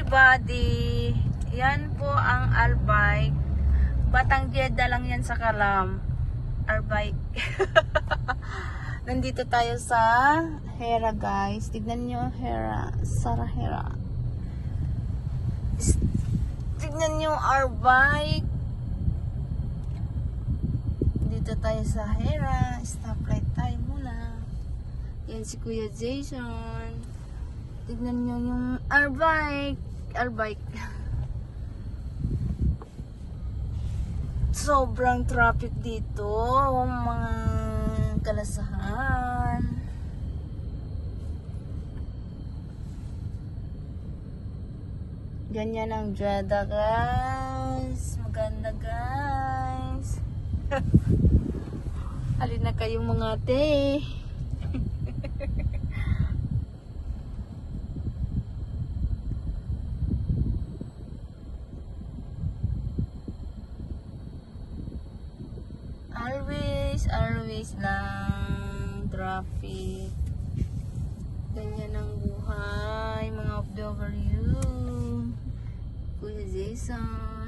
everybody! Yan po ang Albike. Batang Jeddah lang yan sa Kalam. Albike. Nandito tayo sa Hera, guys. Tignan nyo Hera. Sara Hera. Tignan nyo Albike. Dito tayo sa Hera. Stoplight tayo muna. Yan si Kuya Jason. Tignan nyo yung Albike. Albike. Sobrang traffic dito. Mga kalasahan. Ganyan ang Jeddah, guys. Maganda, guys. Halina kayong mga ate. Always lang traffic. Ganyan ang buhay, mga OFW. Kuya Jason.